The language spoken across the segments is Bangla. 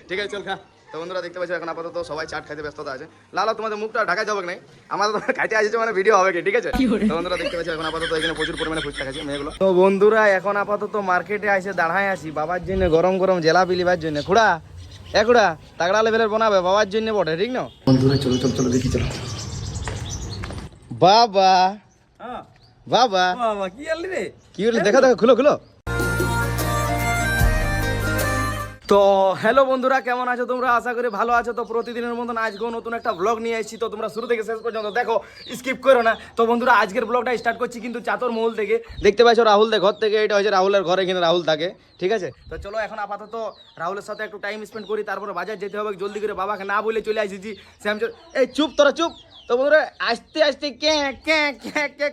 ঠিক আছে চল খা। তো বন্ধুরা দেখতে পাচ্ছ এখন আপাতত সবাই চাট খাইতে ব্যস্ততা আছে। লালা তোমাদের মুখটা ঢাকায় যাবে নাই, আমাদের তো খাইতে আসছে মানে ভিডিও হবে কি, ঠিক আছে? তো বন্ধুরা দেখতে পাচ্ছ এখন আপাতত এখানে প্রচুর পরিমাণে ফুচকা খাচ্ছে মেয়েগুলো। তো বন্ধুরা এখন আপাতত মার্কেটে এসে দাঁড়ায় আছি বাবার জন্য গরম গরম জেলাপি লিবার জন্য। খুড়া এ খুড়া তাগড়া লেভেলের বানাবে বাবার জন্য বটে, ঠিক না? বন্ধুরা চলো চলো চলো দেখি চলো। বাবা বাবা বাবা কি আনলি রে? কি হলো দেখো দেখো, খুলো খুলো। তো হ্যালো বন্ধুরা, কেমন আছো তোমরা? আশা করি ভালো আছো। তো প্রতিদিনের মতন আজকেও নতুন একটা ব্লগ নিয়ে এসেছি, তো তোমরা শুরু থেকে শেষ পর্যন্ত দেখো, স্কিপ করো না। তো বন্ধুরা আজকের ব্লগটা স্টার্ট করছি কিন্তু চাতর মহল থেকে। দেখতে পাচ্ছ রাহুলদের ঘর থেকে, এটা হচ্ছে রাহুলের ঘরে, এখানে রাহুল থাকে, ঠিক আছে? তো চলো এখন আপাতত রাহুলের সাথে একটু টাইম স্পেন্ড করি, তারপরে বাজার যেতে হবে জলদি করে। বাবাকে না বলে চলে আসিছি শ্যাম। এই চুপ তোরা চুপ। তো বন্ধুরা আস্তে আস্তে কে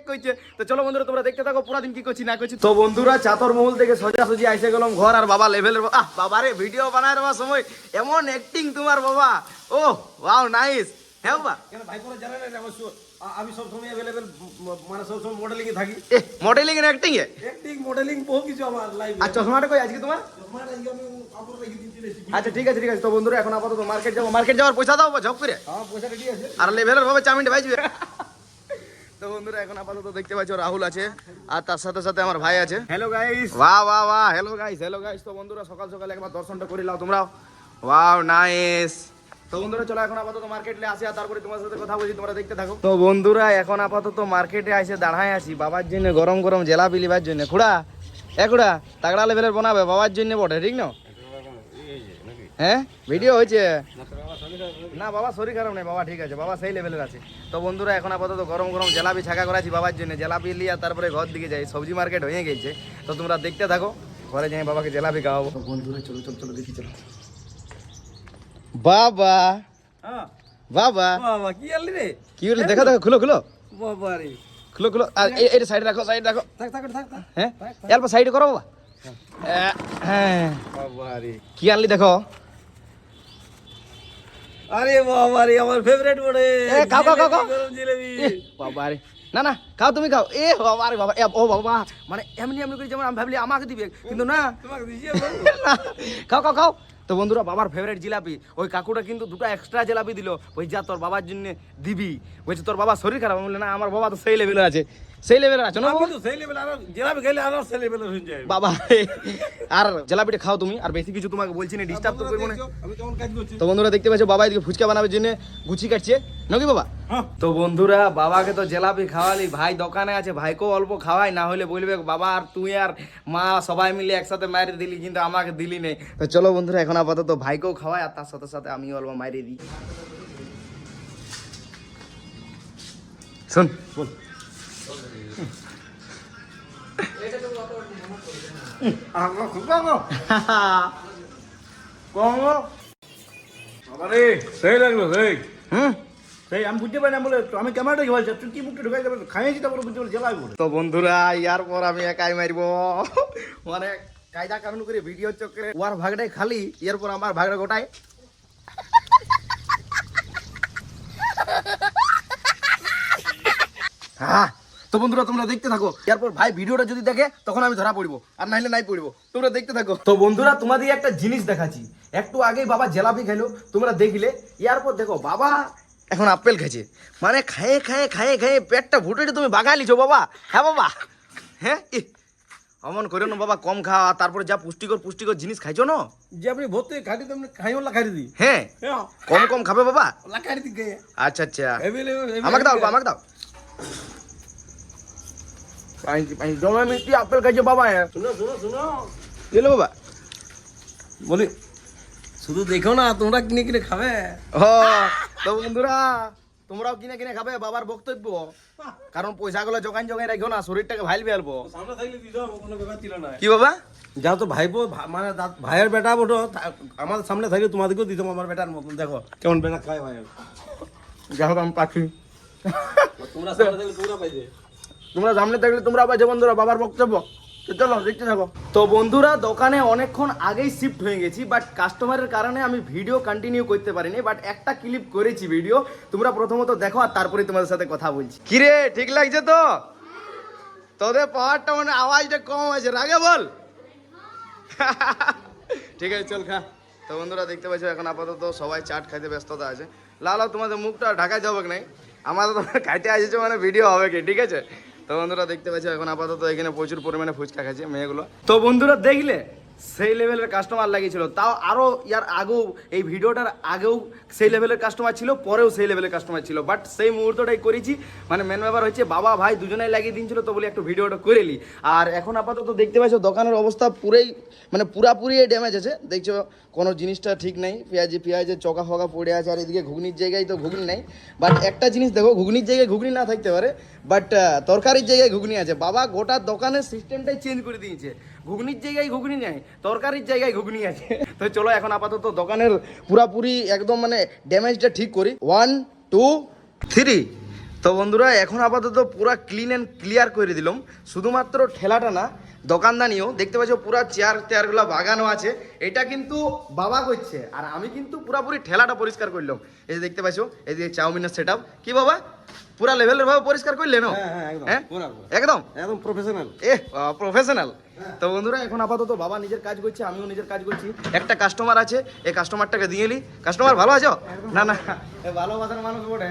কইছে। তো চলো বন্ধুরা তোমরা দেখতে থাকো পুরো দিন কি করছি না করছি। তো বন্ধুরা চাতর মহল থেকে সোজাসুজি আইসে গেলাম ঘর, আর বাবা লেভেলের বাবারে ভিডিও বানায় দেওয়ার সময় এমন অ্যাক্টিং তোমার বাবা। ও ওয়াও নাইস। হ্যাঁ বাবা কেন ভাই পরে জানে না অবশ্য আমি সব সময় अवेलेबल, মানে সব সময় মডেলিং এ থাকি। মডেলিং এর অ্যাক্টিং এ অ্যাক্টিং মডেলিং বহু কিছু আমার লাইফে। আর চশমাটা কই আজকে তোমার? তোমার আজকে আমি কাপড় রেখে দিতে রেছি। আচ্ছা ঠিক আছে ঠিক আছে। তো বন্ধুরা এখন আপাতত মার্কেট যাবো, মার্কেট যাওয়ার পয়সা দাও ঝপ করে। হ্যাঁ পয়সা রেডি আছে। আর লেভেলের ভাবে চাউমিনটা ভাজবে। তো বন্ধুরা এখন আপাতত দেখতে পাচ্ছ রাহুল আছে, আর তার সাথে সাথে আমার ভাই আছে। Hello guys. বাহ বাহ বাহ, হ্যালো গাইস হ্যালো গাইস। তো বন্ধুরা সকাল সকাল একবার দর্শনটা করে নাও তোমরাও। Wow nice. তো বন্ধুরা চলো এখন আপাতত মার্কেটে আসি, আর তারপরে তোমার সাথে কথা বলছি, তোমরা দেখতে থাকো। তো বন্ধুরা এখন আপাতত মার্কেটে এসে দাঁড়ায় আছি বাবার জন্য গরম গরম জেলাপি লিবার জন্য। খুড়া এ খুড়া তাগড়া লেভেলের বানাবে বাবার জন্য বটে, ঠিক না? হ্যাঁ ভিডিও হয়েছে না, বাবা শরীর খারাপ নেই, বাবা ঠিক আছে, বাবা সেই লেভেলের আছে। তো বন্ধুরা এখন আপাতত গরম গরম জেলাপি ছাকা করাছি বাবার জন্য। জেলাপি লিয়া তারপরে ঘর দিকে যাই, সবজি মার্কেট হয়ে গেছে। তো তোমরা দেখতে থাকো, ঘরে যাই বাবাকে জেলাপি খাওয়াবো। তো বন্ধুরা চলো চলো চলো দেখি চলো। বাবা হ্যাঁ বাবা বাবা কি আনলি রে? কি হলো দেখো দেখো, খুলো খুলো বাবা রে খুলো খুলো। আর এটা সাইড রাখো, সাইড রাখো। থাক থাক থাক থাক। হ্যাঁ অল্প সাইড করো বাবা। হ্যাঁ বাবা রে কি আনলি দেখো। আরে বাবা রে আমার ফেভারিট বড়ে। এ খাও খাও খাও খাও। গরম জিলেবি। বাবা রে না না খাও, তুমি খাও। এ বাবা রে বাবা, ও বাবা মানে এমনি এমনি করে যেমন আমি ভাবলি আমাকে দিবে, কিন্তু না। তোমাকে দিছি না, খাও খাও খাও। তো বন্ধুরা বাবার ফেভারিট জিলাপি, ওই কাকুটা কিন্তু দুটো এক্সট্রা জিলাপি দিল। ওই যা তোর বাবার জন্য দিবি, বলছে তোর বাবা শরীর খারাপ। বললে না আমার বাবা তো সেই লেভেলে আছে, সেই লেভেলে আছে না আমি তো সেই লেভেল আর জিলাপি খেলে আর সেই লেভেল হয়ে যায়। বাবা। আর জিলাপিটা খাও তুমি, আর বেশি কিছু তোমাকে বলছি না, ডিস্টার্ব তো করবো না। আমি কেমন কাজ করছি। তো বন্ধুরা দেখতে পাচ্ছ বাবা এদিকে ফুচকা বানাবার জন্য গুছি কাটছে নাকি বাবা? হ্যাঁ। তো বন্ধুরা বাবাকে তো জেলাপি খাওয়ালি, ভাই দোকানে আছে, ভাইকেও অল্প খাওয়াই, না হলে বলবে বাবা আর তুই আর মা সবাই মিলে একসাথে মাইরে দিলি, কিন্তু আমাকে দিলি নেই। তো চলো বন্ধুরা এখন আপাতত ভাইকেও খাওয়াই, আর তার সাথে সাথে আমিও অল্প মাইরে দিই। শোন বল। আরে সেই লাগলো সেই। হুম সেই আমি বুঝতে পারি না বলে আমি ক্যামেরাটা কি বলছি, তুই কি মুখটা ঢুকাই যাবে খাইয়েছি তারপরে বুঝতে পারছি জ্বালাই বলে। তো বন্ধুরা ইয়ার পর আমি একাই মারব, মানে কায়দা কানুন করে ভিডিও চক্রে ওর ভাগটাই খালি, এরপর আমার ভাগটা গোটাই। হ্যাঁ তো বন্ধুরা তোমরা দেখতে থাকো, এরপর ভাই ভিডিওটা যদি দেখে তখন আমি ধরা পড়বো, আর নাইলে নাই পড়বো। তোমরা দেখতে থাকো। তো বন্ধুরা তোমাদের একটা জিনিস দেখাচ্ছি, একটু আগেই বাবা জেলাপি খেলো, তোমরা দেখলে। এরপর দেখো বাবা এখন আপেল খেয়েছে, মানে খায়ে খায়ে খায়ে খায়ে পেটটা ভুটে তুমি বাগা লিছো বাবা। হ্যাঁ বাবা হ্যাঁ, অমন করে না বাবা, কম খাওয়া, তারপরে যা পুষ্টিকর পুষ্টিকর জিনিস খাইছো না, যে আপনি ভর্তি খাটি তো আপনি খাই ওলা খাই দিই। হ্যাঁ কম কম খাবে বাবা। ওলা খাই দিই গে। আচ্ছা আচ্ছা এভেলেবল আমাকে দাও আমাকে দাও। জমা মিষ্টি আপেল খাইছো বাবা। শুনো শুনো শুনো এলো বাবা বলি, শুধু দেখো না তোমরা কিনে কিনে খাবে। ও তো বন্ধুরা তোমরাও কিনে কিনে খাবে বাবার বক্তব্য, কারণ পয়সাগুলো জোগান জোগান রাখো না, শরীরটাকে ভাইল ফেলবো। সামনে থাকলে দিছো কোনো ব্যাপার ছিল না। কি বাবা? যাও তো ভাইপো মানে ভাইয়ের বেটা বটো, আমাদের সামনে থাকলে তোমাদেরকেও দিতাম আমার বেটার মতন। দেখো কেমন বেটা খায় ভাই। যাই হোক আমি পাচ্ছি, তোমরা সামনে থাকলে তোমরা পাইবে। তোমরা সামনে থাকলে তোমরা পাচ্ছ বন্ধুরা বাবার বক্তব্য। তো চলো দেখতে থাকো। তো বন্ধুরা দোকানে অনেকক্ষণ আগেই শিফট হয়ে গেছি, বাট কাস্টমারের কারণে আমি ভিডিও কন্টিনিউ করতে পারিনি, বাট একটা ক্লিপ করেছি ভিডিও, তোমরা প্রথমত দেখো আর তারপরে তোমাদের সাথে কথা বলছি। কিরে ঠিক লাগছে তো? তোদের পাওয়ারটা মানে আওয়াজটা কম আছে, রাগে বল। ঠিক আছে চল খা। তো বন্ধুরা দেখতে পাচ্ছ এখন আপাতত সবাই চাট খাইতে ব্যস্ততা আছে। লালা তোমাদের মুখটা ঢাকাই যাবে কি নাই, আমাদের তো খাইতে আসছে মানে ভিডিও হবে কি, ঠিক আছে? তো বন্ধুরা দেখতে পাচ্ছ এখন আপাতত এখানে প্রচুর পরিমাণে ফুচকা খাচ্ছে মেয়েগুলো। তো বন্ধুরা দেখলে সেই লেভেলের কাস্টমার লাগিয়েছিল, তাও আরও ইয়ার আগেও এই ভিডিওটার আগেও সেই লেভেলের কাস্টমার ছিল, পরেও সেই লেভেলের কাস্টমার ছিল, বাট সেই মুহূর্তটাই করেছি। মানে মেন ব্যাপার হচ্ছে বাবা ভাই দুজনেই লাগিয়ে দিয়েছিল, তো বলি একটু ভিডিওটা করে নিই। আর এখন আপাতত দেখতে পাচ্ছ দোকানের অবস্থা পুরোই মানে পুরাপুরি ড্যামেজ আছে, দেখছো কোনো জিনিসটা ঠিক নেই, পেঁয়াজের চকা ফকা পড়ে আছে, আর এদিকে ঘুগনির জায়গায় তো ঘুগনি নেই। বাট একটা জিনিস দেখো, ঘুগনির জায়গায় ঘুগনি না থাকতে পারে, বাট তরকারির জায়গায় ঘুগনি আছে। বাবা গোটা দোকানের সিস্টেমটাই চেঞ্জ করে দিয়েছে, ঘুগনির জায়গায় ঘুগনি নেই, তরকারির জায়গায় ঘুগনি আছে। তো চলো এখন আপাতত দোকানের পুরাপুরি একদম মানে ড্যামেজটা ঠিক করি। 1 2 3। তো বন্ধুরা এখন আপাতত পুরা ক্লিন অ্যান্ড ক্লিয়ার করে দিলাম, শুধুমাত্র ঠেলাটা না দোকানদানিও দেখতে পাচ্ছ পুরা চেয়ারগুলো বাগানো আছে, এটা কিন্তু বাবা করছে, আর আমি কিন্তু পুরাপুরি ঠেলাটা পরিষ্কার করলাম। এই যে দেখতে পাচ্ছ এই যে চাউমিনের সেট কি বাবা পুরা লেভেলের ভাবে পরিষ্কার করলে না? হ্যাঁ একদম একদম প্রফেশনাল। প্রফেশনাল। তো বন্ধুরা এখন আপাতত বাবা নিজের কাজ করছে, আমিও নিজের কাজ করছি। একটা কাস্টমার আছে, এই কাস্টমারটাকে দিয়ে নি। কাস্টমার ভালো আছো? না না ভালোবাসার মানুষ বটে,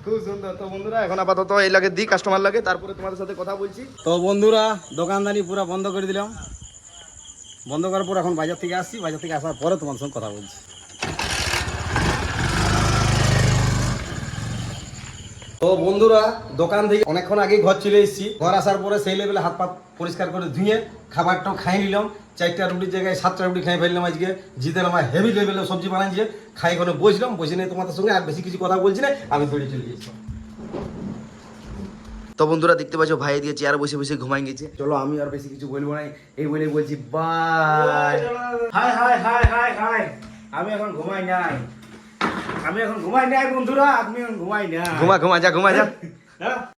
খুব সুন্দর। তো বন্ধুরা এখন আপাতত এই লাগে দিই কাস্টমার লাগে, তারপরে তোমাদের সাথে কথা বলছি। তো বন্ধুরা দোকানদানি পুরো বন্ধ করে দিলাম, বন্ধ করার পর এখন বাজার থেকে আসছি, বাজার থেকে আসার পরে তোমার সঙ্গে কথা বলছি। তো বন্ধুরা দোকান থেকে অনেকক্ষণ আগে ঘর চলে এসেছি, ঘর আসার পরে সেই লেভেলে হাত পা পরিষ্কার করে ধুয়ে খাবারটাও খাই নিলাম। 4টা রুটির জায়গায় 7টা রুটি খাই ফেললাম আজকে। জিতের আমার হেভি লেভেলের সবজি বানাইছে, খাই এখানে বসলাম, বসে নিয়ে তোমাদের সঙ্গে আর বেশি কিছু কথা বলছি না, আমি দৌড়ে চলে গেছি। তো বন্ধুরা দেখতে পাচ্ছ ভাই দিয়ে চেয়ার বসে বসে ঘুমাই গেছে। চলো আমি আর বেশি কিছু বলবো না, এই বলে বলছি bye. Hi hi hi hi hi, আমি এখন ঘুমাই নাই, আমি এখন ঘুমাই নাই বন্ধুরা, আমি এখন ঘুমাই নাই। ঘুমা যা।